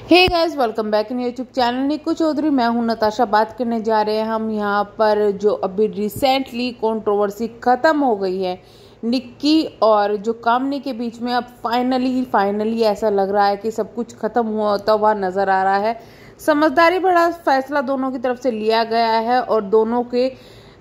Hey guys, welcome back in YouTube channel Nikku Chaudhary. मैं हूं नताशा। बात करने जा रहे हैं हम यहाँ पर जो अभी रिसेंटली कंट्रोवर्सी ख़त्म हो गई है निक्की और जो कामनी के बीच में। अब फाइनली ऐसा लग रहा है कि सब कुछ ख़त्म होता हुआ नज़र आ रहा है। समझदारी भरा फैसला दोनों की तरफ से लिया गया है और दोनों के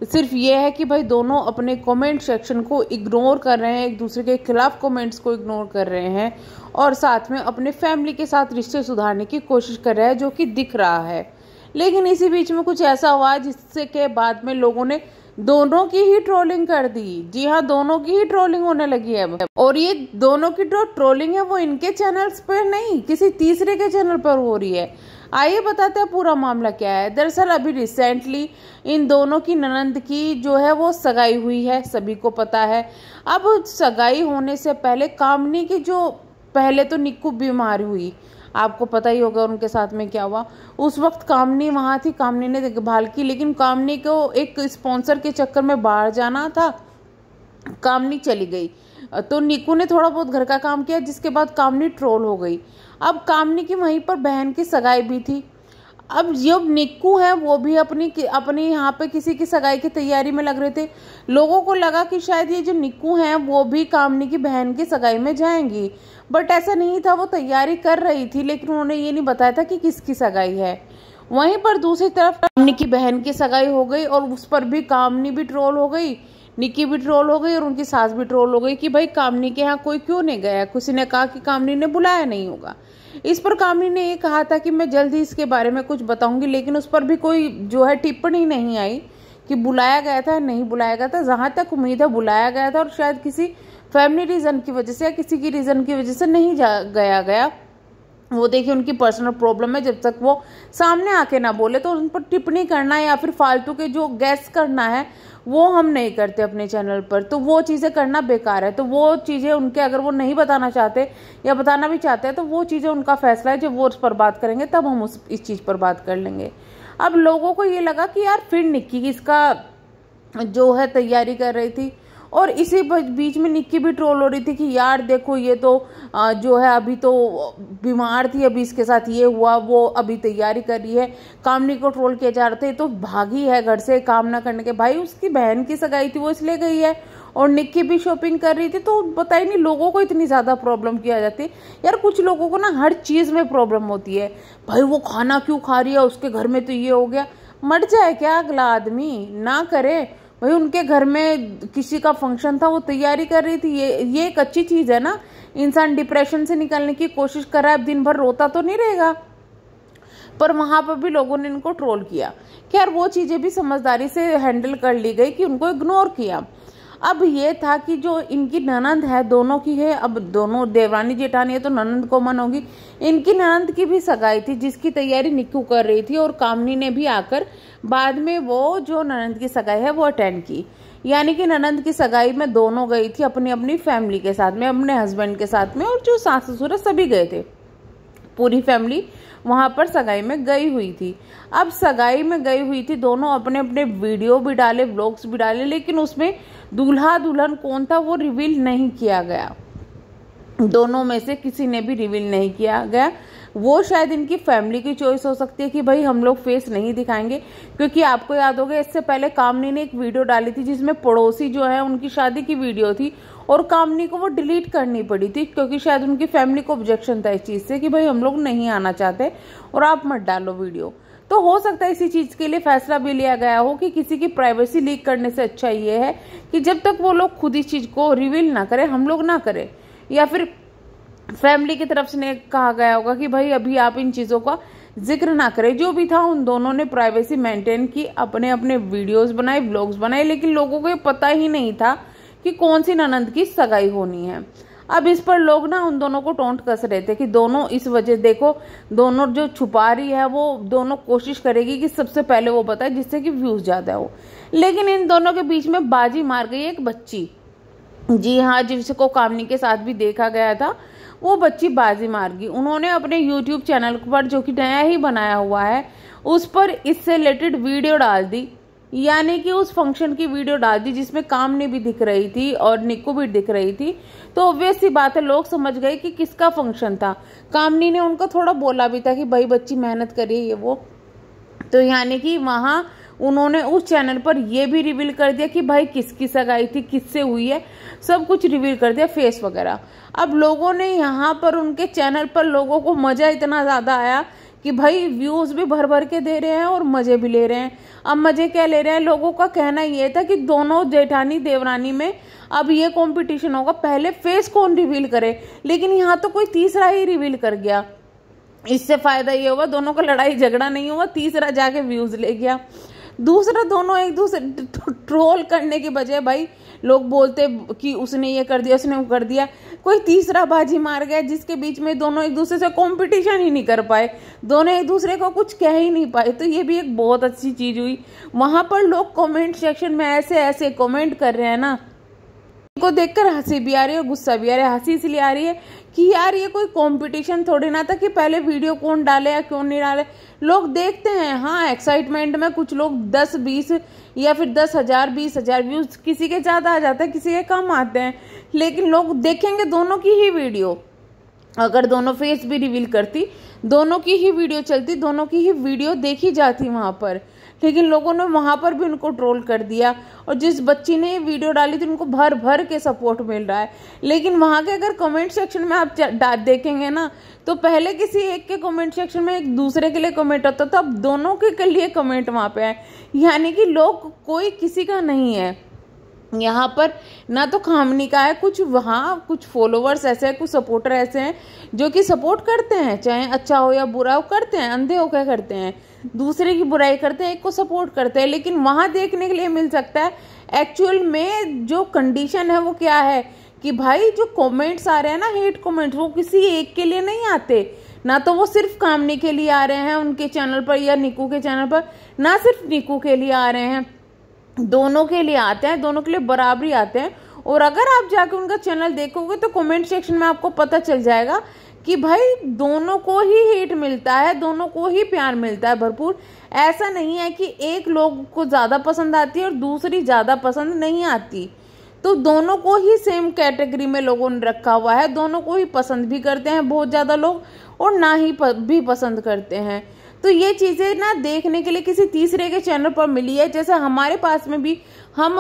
सिर्फ ये है कि भाई दोनों अपने कमेंट सेक्शन को इग्नोर कर रहे हैं, एक दूसरे के खिलाफ कमेंट्स को इग्नोर कर रहे हैं और साथ में अपने फैमिली के साथ रिश्ते सुधारने की कोशिश कर रहे हैं, जो कि दिख रहा है। लेकिन इसी बीच में कुछ ऐसा हुआ जिससे के बाद में लोगों ने दोनों की ही ट्रोलिंग कर दी। जी हाँ, दोनों की ही ट्रोलिंग होने लगी है और ये दोनों की जो ट्रोलिंग है वो इनके चैनल्स पर नहीं, किसी तीसरे के चैनल पर हो रही है। आइए बताते हैं पूरा मामला क्या है। दरअसल अभी रिसेंटली इन दोनों की ननंद की जो है वो सगाई हुई है, सभी को पता है। अब सगाई होने से पहले कामनी की जो पहले तो निक्कू बीमार हुई, आपको पता ही होगा उनके साथ में क्या हुआ। उस वक्त कामनी वहाँ थी, कामनी ने देखभाल की, लेकिन कामनी को एक स्पॉन्सर के चक्कर में बाहर जाना था, कामनी चली गई। तो निक्कू ने थोड़ा बहुत घर का काम किया, जिसके बाद कामनी ट्रोल हो गई। अब कामनी की वहीं पर बहन की सगाई भी थी। अब जो निक्कू है वो भी अपनी यहाँ पे किसी की सगाई की तैयारी में लग रहे थे। लोगों को लगा कि शायद ये जो निक्कू हैं वो भी कामनी की बहन की सगाई में जाएंगी, बट ऐसा नहीं था। वो तैयारी कर रही थी, लेकिन उन्होंने ये नहीं बताया था कि किसकी सगाई है। वहीं पर दूसरी तरफ कामनी की बहन की सगाई हो गई और उस पर भी कामनी भी ट्रोल हो गई, निक्की भी ट्रोल हो गई और उनकी सास भी ट्रोल हो गई कि भाई कामनी के यहाँ कोई क्यों नहीं गया। किसी ने कहा कि कामनी ने बुलाया नहीं होगा। इस पर कामनी ने ये कहा था कि मैं जल्द ही इसके बारे में कुछ बताऊंगी, लेकिन उस पर भी कोई जो है टिप्पणी नहीं आई कि बुलाया गया था या नहीं बुलाया गया था। जहां तक उम्मीद है बुलाया गया था और शायद किसी फैमिली रीजन की वजह से या किसी की रीजन की वजह से नहीं गया। वो देखिए उनकी पर्सनल प्रॉब्लम है, जब तक वो सामने आके ना बोले तो उन पर टिप्पणी करना या फिर फालतू के जो गैस करना है वो हम नहीं करते अपने चैनल पर। तो वो चीज़ें करना बेकार है। तो वो चीज़ें उनके, अगर वो नहीं बताना चाहते या बताना भी चाहते हैं तो वो चीज़ें उनका फैसला है। जब वो उस पर बात करेंगे तब हम इस चीज़ पर बात कर लेंगे। अब लोगों को ये लगा कि यार फिर निक्की इसका जो है तैयारी कर रही थी और इसी बीच में निक्की भी ट्रोल हो रही थी कि यार देखो ये तो जो है अभी तो बीमार थी, अभी इसके साथ ये हुआ, वो अभी तैयारी कर रही है। कामनी को ट्रोल किया जा रहा था, तो भागी है घर से काम ना करने के। भाई उसकी बहन की सगाई थी, वो इसलिए गई है और निक्की भी शॉपिंग कर रही थी। तो पता ही नहीं लोगों को इतनी ज़्यादा प्रॉब्लम किया जाती है। यार कुछ लोगों को ना हर चीज़ में प्रॉब्लम होती है। भाई वो खाना क्यों खा रही है, उसके घर में तो ये हो गया। मर जाए क्या अगला आदमी, ना करे। भाई उनके घर में किसी का फंक्शन था, वो तैयारी कर रही थी, ये एक अच्छी चीज़ है ना। इंसान डिप्रेशन से निकलने की कोशिश कर रहा है, अब दिन भर रोता तो नहीं रहेगा। पर वहां पर भी लोगों ने इनको ट्रोल किया। खैर वो चीज़ें भी समझदारी से हैंडल कर ली गई कि उनको इग्नोर किया। अब ये था कि जो इनकी ननंद है, दोनों की है, अब दोनों देवरानी जेठानी है तो ननंद कॉमन होगी। इनकी ननंद की भी सगाई थी जिसकी तैयारी निक्कू कर रही थी और कामनी ने भी आकर बाद में वो जो ननंद की सगाई है वो अटेंड की। यानी कि ननंद की सगाई में दोनों गई थी अपनी अपनी फैमिली के साथ में, अपने हस्बैंड के साथ में, और जो सास ससुर सभी गए थे। पूरी फैमिली वहां पर सगाई में गई हुई थी। अब सगाई में गई हुई थी, दोनों अपने अपने वीडियो भी डाले, व्लॉग्स भी डाले, लेकिन उसमें दूल्हा दुल्हन कौन था वो रिवील नहीं किया गया। दोनों में से किसी ने भी रिवील नहीं किया गया। वो शायद इनकी फैमिली की चॉइस हो सकती है कि भाई हम लोग फेस नहीं दिखाएंगे, क्योंकि आपको याद होगा इससे पहले कामनी ने एक वीडियो डाली थी जिसमें पड़ोसी जो है उनकी शादी की वीडियो थी और कामनी को वो डिलीट करनी पड़ी थी, क्योंकि शायद उनकी फैमिली को ऑब्जेक्शन था इस चीज़ से कि भाई हम लोग नहीं आना चाहते और आप मत डालो वीडियो। तो हो सकता है इसी चीज़ के लिए फैसला भी लिया गया हो कि किसी की प्राइवेसी लीक करने से अच्छा ये है कि जब तक वो लोग खुद इस चीज़ को रिवील ना करें, हम लोग ना करें, या फिर फैमिली की तरफ से कहा गया होगा कि भाई अभी आप इन चीज़ों का जिक्र ना करें। जो भी था उन दोनों ने प्राइवेसी मेंटेन की, अपने अपने वीडियोस बनाए, व्लॉग्स बनाए, लेकिन लोगों को ये पता ही नहीं था कि कौन सी ननंद की सगाई होनी है। अब इस पर लोग ना उन दोनों को टोंट कस रहे थे कि दोनों इस वजह, देखो दोनों जो छुपा रही है वो दोनों कोशिश करेगी कि सबसे पहले वो बताए जिससे कि व्यूज ज़्यादा हो। लेकिन इन दोनों के बीच में बाजी मार गई एक बच्ची। जी हाँ, जिसको कामनी के साथ भी देखा गया था, वो बच्ची बाजी मार गई। उन्होंने अपने YouTube चैनल पर, जो कि नया ही बनाया हुआ है, उस पर इससे रिलेटेड वीडियो डाल दी। यानी कि उस फंक्शन की वीडियो डाल दी जिसमें कामनी भी दिख रही थी और निक्कू भी दिख रही थी। तो ऑब्वियस सी बात है, लोग समझ गए कि किसका फंक्शन था। कामनी ने उनको थोड़ा बोला भी था कि भाई बच्ची मेहनत करिए ये वो। तो यानी कि वहाँ उन्होंने उस चैनल पर ये भी रिवील कर दिया कि भाई किसकी सगाई थी, किससे हुई है, सब कुछ रिवील कर दिया, फेस वगैरह। अब लोगों ने यहाँ पर उनके चैनल पर लोगों को मजा इतना ज़्यादा आया कि भाई व्यूज भी भर भर के दे रहे हैं और मजे भी ले रहे हैं। अब मजे क्या ले रहे हैं, लोगों का कहना ये था कि दोनों जेठानी देवरानी में अब ये कंपटीशन होगा, पहले फेस कौन रिवील करे। लेकिन यहाँ तो कोई तीसरा ही रिवील कर गया। इससे फायदा ये हुआ दोनों का लड़ाई झगड़ा नहीं हुआ, तीसरा जाके व्यूज ले गया। दूसरा, दोनों एक दूसरे ट्रोल करने के बजाय भाई लोग बोलते कि उसने ये कर दिया, उसने वो कर दिया, कोई तीसरा बाजी मार गया जिसके बीच में दोनों एक दूसरे से कंपटीशन ही नहीं कर पाए, दोनों एक दूसरे को कुछ कह ही नहीं पाए। तो ये भी एक बहुत अच्छी चीज हुई। वहां पर लोग कमेंट सेक्शन में ऐसे ऐसे कमेंट कर रहे हैं ना, को देखकर हंसी भी आ रही है और गुस्सा भी आ रहा है। हंसी इसलिए आ रही है कि यार ये कोई कंपटीशन थोड़ी ना था कि पहले वीडियो कौन डाले या क्यों नहीं डाले। लोग देखते हैं, हाँ एक्साइटमेंट में कुछ लोग 10-20 या फिर 10,000 20,000 व्यूज, किसी के ज्यादा आ जाता है, किसी के कम आते हैं, लेकिन लोग देखेंगे दोनों की ही वीडियो। अगर दोनों फेस भी रिवील करती, दोनों की ही वीडियो चलती, दोनों की ही वीडियो देखी जाती वहां पर, लेकिन लोगों ने वहां पर भी उनको ट्रोल कर दिया। और जिस बच्ची ने ये वीडियो डाली थी उनको भर भर के सपोर्ट मिल रहा है। लेकिन वहां के अगर कमेंट सेक्शन में आप देखेंगे ना, तो पहले किसी एक के कमेंट सेक्शन में एक दूसरे के लिए कमेंट होता था, अब दोनों के लिए कमेंट वहां पे है। यानी कि लोग कोई किसी का नहीं है यहाँ पर, ना तो खामनी का है, कुछ वहाँ कुछ फॉलोवर्स ऐसे हैं, कुछ सपोर्टर ऐसे हैं जो कि सपोर्ट करते हैं, चाहे अच्छा हो या बुरा हो, करते हैं, अंधे हो क्या करते हैं, दूसरे की बुराई करते हैं, एक को सपोर्ट करते हैं। लेकिन वहाँ देखने के लिए मिल सकता है एक्चुअल में जो कंडीशन है वो क्या है कि भाई जो कमेंट्स आ रहे हैं ना, हेट कमेंट्स, वो किसी एक के लिए नहीं आते, ना तो वो सिर्फ कामनी के लिए आ रहे हैं उनके चैनल पर या निक्कू के चैनल पर, ना सिर्फ निक्कू के लिए आ रहे हैं, दोनों के लिए आते हैं, दोनों के लिए बराबरी आते हैं। और अगर आप जाके उनका चैनल देखोगे तो कमेंट सेक्शन में आपको पता चल जाएगा कि भाई दोनों को ही हेट मिलता है, दोनों को ही प्यार मिलता है भरपूर। ऐसा नहीं है कि एक लोग को ज्यादा पसंद आती है और दूसरी ज्यादा पसंद नहीं आती। तो दोनों को ही सेम कैटेगरी में लोगों ने रखा हुआ है, दोनों को ही पसंद भी करते हैं बहुत ज्यादा लोग और ना ही भी पसंद करते हैं। तो ये चीजें ना देखने के लिए किसी तीसरे के चैनल पर मिली है। जैसे हमारे पास में भी हम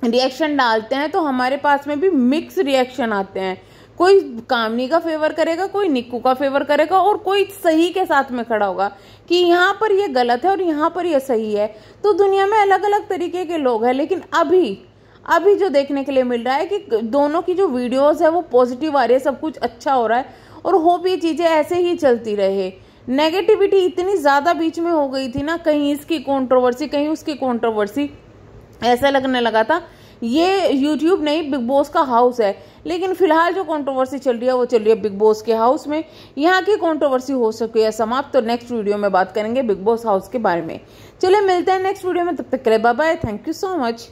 रिएक्शन डालते हैं तो हमारे पास में भी मिक्स रिएक्शन आते हैं, कोई कामनी का फेवर करेगा, कोई निक्कू का फेवर करेगा और कोई सही के साथ में खड़ा होगा कि यहाँ पर ये गलत है और यहाँ पर ये सही है। तो दुनिया में अलग अलग तरीके के लोग हैं। लेकिन अभी जो देखने के लिए मिल रहा है कि दोनों की जो वीडियोस है वो पॉजिटिव आ रही है, सब कुछ अच्छा हो रहा है और हो भी चीजें ऐसे ही चलती रहे। नेगेटिविटी इतनी ज्यादा बीच में हो गई थी ना, कहीं इसकी कंट्रोवर्सी कहीं उसकी कंट्रोवर्सी, ऐसा लगने लगा था ये यूट्यूब नहीं बिग बॉस का हाउस है। लेकिन फिलहाल जो कंट्रोवर्सी चल रही है वो चल रही है बिग बॉस के हाउस में। यहाँ की कंट्रोवर्सी हो सके है समाप्त, तो नेक्स्ट वीडियो में बात करेंगे बिग बॉस हाउस के बारे में। चलिए मिलते हैं नेक्स्ट वीडियो में, तब तक के लिए bye bye, thank you so much.